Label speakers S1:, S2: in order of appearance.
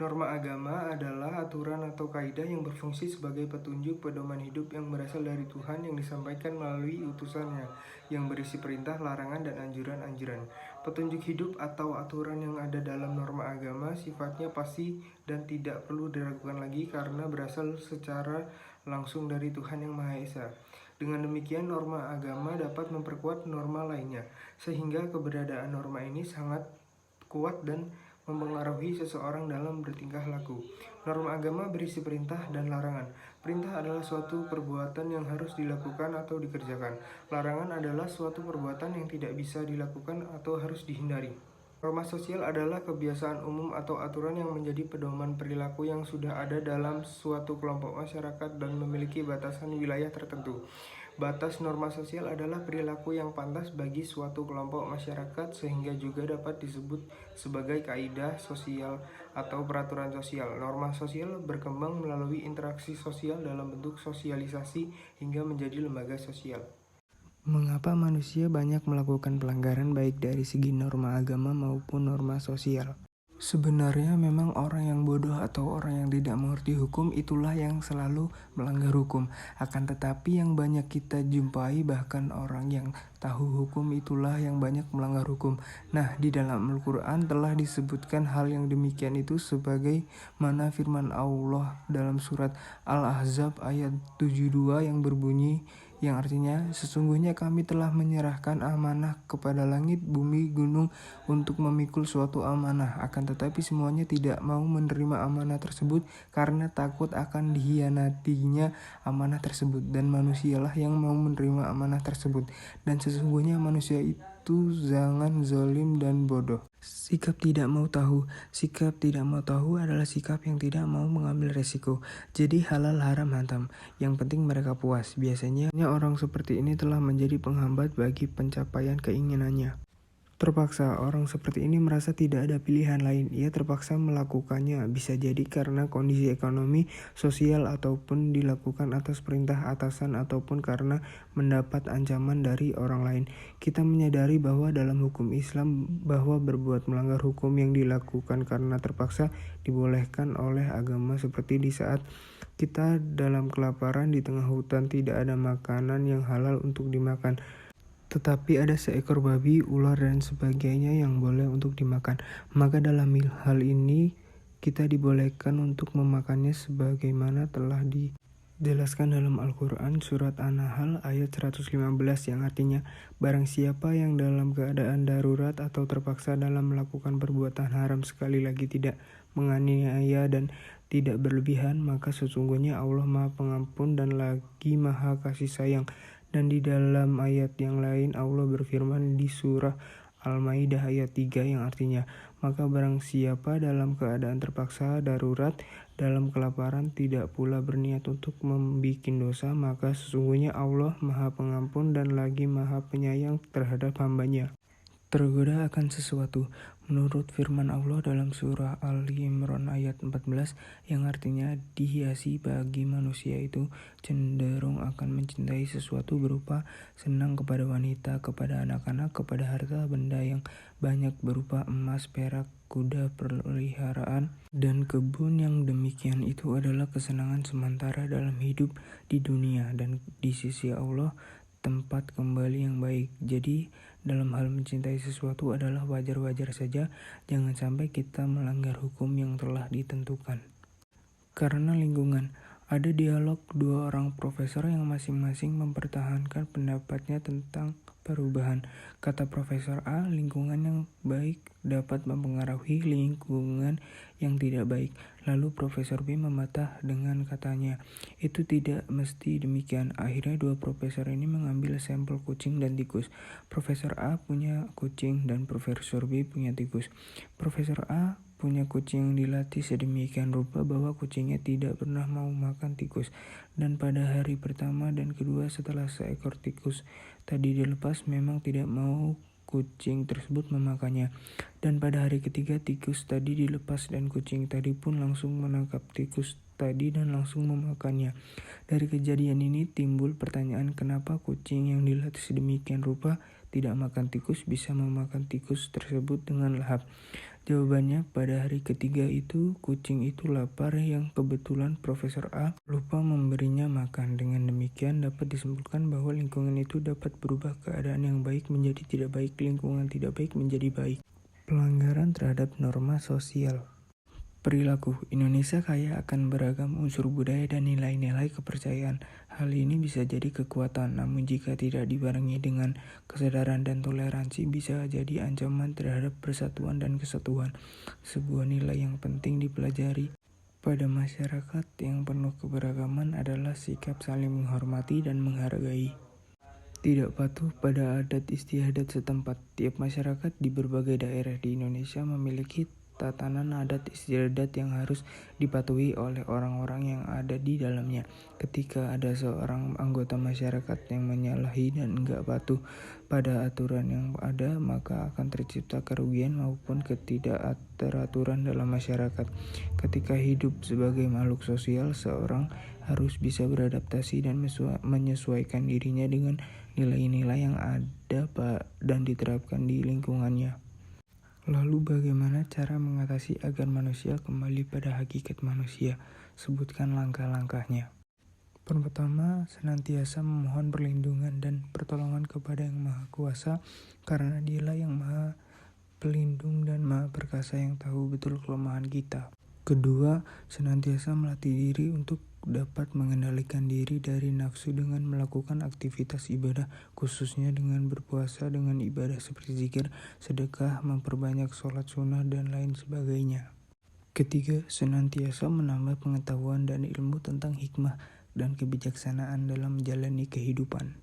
S1: Norma agama adalah aturan atau kaidah yang berfungsi sebagai petunjuk pedoman hidup yang berasal dari Tuhan yang disampaikan melalui utusannya, yang berisi perintah, larangan, dan anjuran-anjuran. Petunjuk hidup atau aturan yang ada dalam norma agama sifatnya pasti dan tidak perlu diragukan lagi karena berasal secara langsung dari Tuhan yang Maha Esa. Dengan demikian, norma agama dapat memperkuat norma lainnya, sehingga keberadaan norma ini sangat kuat dan mempengaruhi seseorang dalam bertingkah laku. Norma agama berisi perintah dan larangan. Perintah adalah suatu perbuatan yang harus dilakukan atau dikerjakan. Larangan adalah suatu perbuatan yang tidak bisa dilakukan atau harus dihindari. Norma sosial adalah kebiasaan umum atau aturan yang menjadi pedoman perilaku yang sudah ada dalam suatu kelompok masyarakat dan memiliki batasan wilayah tertentu. Batas norma sosial adalah perilaku yang pantas bagi suatu kelompok masyarakat sehingga juga dapat disebut sebagai kaidah sosial atau peraturan sosial. Norma sosial berkembang melalui interaksi sosial dalam bentuk sosialisasi hingga menjadi lembaga sosial. Mengapa manusia banyak melakukan pelanggaran baik dari segi norma agama maupun norma sosial? Sebenarnya memang orang yang bodoh atau orang yang tidak mengerti hukum itulah yang selalu melanggar hukum. Akan tetapi yang banyak kita jumpai bahkan orang yang tahu hukum itulah yang banyak melanggar hukum. Nah, di dalam Al-Quran telah disebutkan hal yang demikian itu sebagai mana firman Allah dalam surat Al-Ahzab ayat 72 yang berbunyi, yang artinya, sesungguhnya kami telah menyerahkan amanah kepada langit, bumi, gunung untuk memikul suatu amanah. Akan tetapi semuanya tidak mau menerima amanah tersebut karena takut akan dikhianatinya amanah tersebut. Dan manusialah yang mau menerima amanah tersebut. Dan sesungguhnya manusia itu zangan, zalim, dan bodoh. Sikap tidak mau tahu. Sikap tidak mau tahu adalah sikap yang tidak mau mengambil resiko. Jadi halal haram hantam. Yang penting mereka puas. Biasanya orang seperti ini telah menjadi penghambat bagi pencapaian keinginannya. Terpaksa, orang seperti ini merasa tidak ada pilihan lain. Ia terpaksa melakukannya, bisa jadi karena kondisi ekonomi, sosial, ataupun dilakukan atas perintah atasan, ataupun karena mendapat ancaman dari orang lain. Kita menyadari bahwa dalam hukum Islam, bahwa berbuat melanggar hukum yang dilakukan karena terpaksa dibolehkan oleh agama, seperti di saat kita dalam kelaparan di tengah hutan, tidak ada makanan yang halal untuk dimakan. Tetapi ada seekor babi, ular, dan sebagainya yang boleh untuk dimakan. Maka dalam hal ini kita dibolehkan untuk memakannya sebagaimana telah dijelaskan dalam Al-Quran surat An-Nahl ayat 115 yang artinya, barang siapa yang dalam keadaan darurat atau terpaksa dalam melakukan perbuatan haram sekali lagi tidak menganiaya dan tidak berlebihan, maka sesungguhnya Allah Maha Pengampun dan lagi Maha Kasih Sayang. Dan di dalam ayat yang lain Allah berfirman di surah Al-Maidah ayat 3 yang artinya, maka barang siapa dalam keadaan terpaksa darurat dalam kelaparan tidak pula berniat untuk membuat dosa, maka sesungguhnya Allah Maha Pengampun dan lagi Maha Penyayang terhadap hambanya. Tergoda akan sesuatu. Menurut firman Allah dalam surah Ali Imran ayat 14 yang artinya dihiasi bagi manusia itu cenderung akan mencintai sesuatu berupa senang kepada wanita, kepada anak-anak, kepada harta benda yang banyak berupa emas, perak, kuda peliharaan, dan kebun. Yang demikian itu adalah kesenangan sementara dalam hidup di dunia dan di sisi Allah tempat kembali yang baik. Jadi dalam hal mencintai sesuatu adalah wajar-wajar saja, jangan sampai kita melanggar hukum yang telah ditentukan. Karena lingkungan, ada dialog dua orang profesor yang masing-masing mempertahankan pendapatnya tentang perubahan. Kata Profesor A, lingkungan yang baik dapat mempengaruhi lingkungan yang tidak baik. Lalu Profesor B membantah dengan katanya, itu tidak mesti demikian. Akhirnya dua profesor ini mengambil sampel kucing dan tikus. Profesor A punya kucing dan Profesor B punya tikus. Profesor A punya kucing yang dilatih sedemikian rupa bahwa kucingnya tidak pernah mau makan tikus. Dan pada hari pertama dan kedua setelah seekor tikus tadi dilepas, memang tidak mau kucing tersebut memakannya. Dan pada hari ketiga tikus tadi dilepas dan kucing tadi pun langsung menangkap tikus tadi dan langsung memakannya. Dari kejadian ini timbul pertanyaan kenapa kucing yang dilatih sedemikian rupa tidak makan tikus bisa memakan tikus tersebut dengan lahap. Jawabannya, pada hari ketiga itu, kucing itu lapar yang kebetulan Profesor A lupa memberinya makan. Dengan demikian dapat disimpulkan bahwa lingkungan itu dapat berubah keadaan yang baik menjadi tidak baik, lingkungan tidak baik menjadi baik. Pelanggaran terhadap norma sosial. Perilaku Indonesia kaya akan beragam unsur budaya dan nilai-nilai kepercayaan. Hal ini bisa jadi kekuatan, namun jika tidak dibarengi dengan kesadaran dan toleransi bisa jadi ancaman terhadap persatuan dan kesatuan. Sebuah nilai yang penting dipelajari pada masyarakat yang penuh keberagaman adalah sikap saling menghormati dan menghargai. Tidak patuh pada adat istiadat setempat. Tiap masyarakat di berbagai daerah di Indonesia memiliki tatanan adat istiadat yang harus dipatuhi oleh orang-orang yang ada di dalamnya. Ketika ada seorang anggota masyarakat yang menyalahi dan enggak patuh pada aturan yang ada, maka akan tercipta kerugian maupun ketidakteraturan dalam masyarakat. Ketika hidup sebagai makhluk sosial, seorang harus bisa beradaptasi dan menyesuaikan dirinya dengan nilai-nilai yang ada dan diterapkan di lingkungannya. Lalu bagaimana cara mengatasi agar manusia kembali pada hakikat manusia? Sebutkan langkah-langkahnya. Pertama, senantiasa memohon perlindungan dan pertolongan kepada Yang Maha Kuasa karena Dialah yang Maha Pelindung dan Maha Perkasa yang tahu betul kelemahan kita. Kedua, senantiasa melatih diri untuk dapat mengendalikan diri dari nafsu dengan melakukan aktivitas ibadah, khususnya dengan berpuasa dengan ibadah seperti zikir, sedekah, memperbanyak sholat sunnah, dan lain sebagainya. Ketiga, senantiasa menambah pengetahuan dan ilmu tentang hikmah dan kebijaksanaan dalam menjalani kehidupan.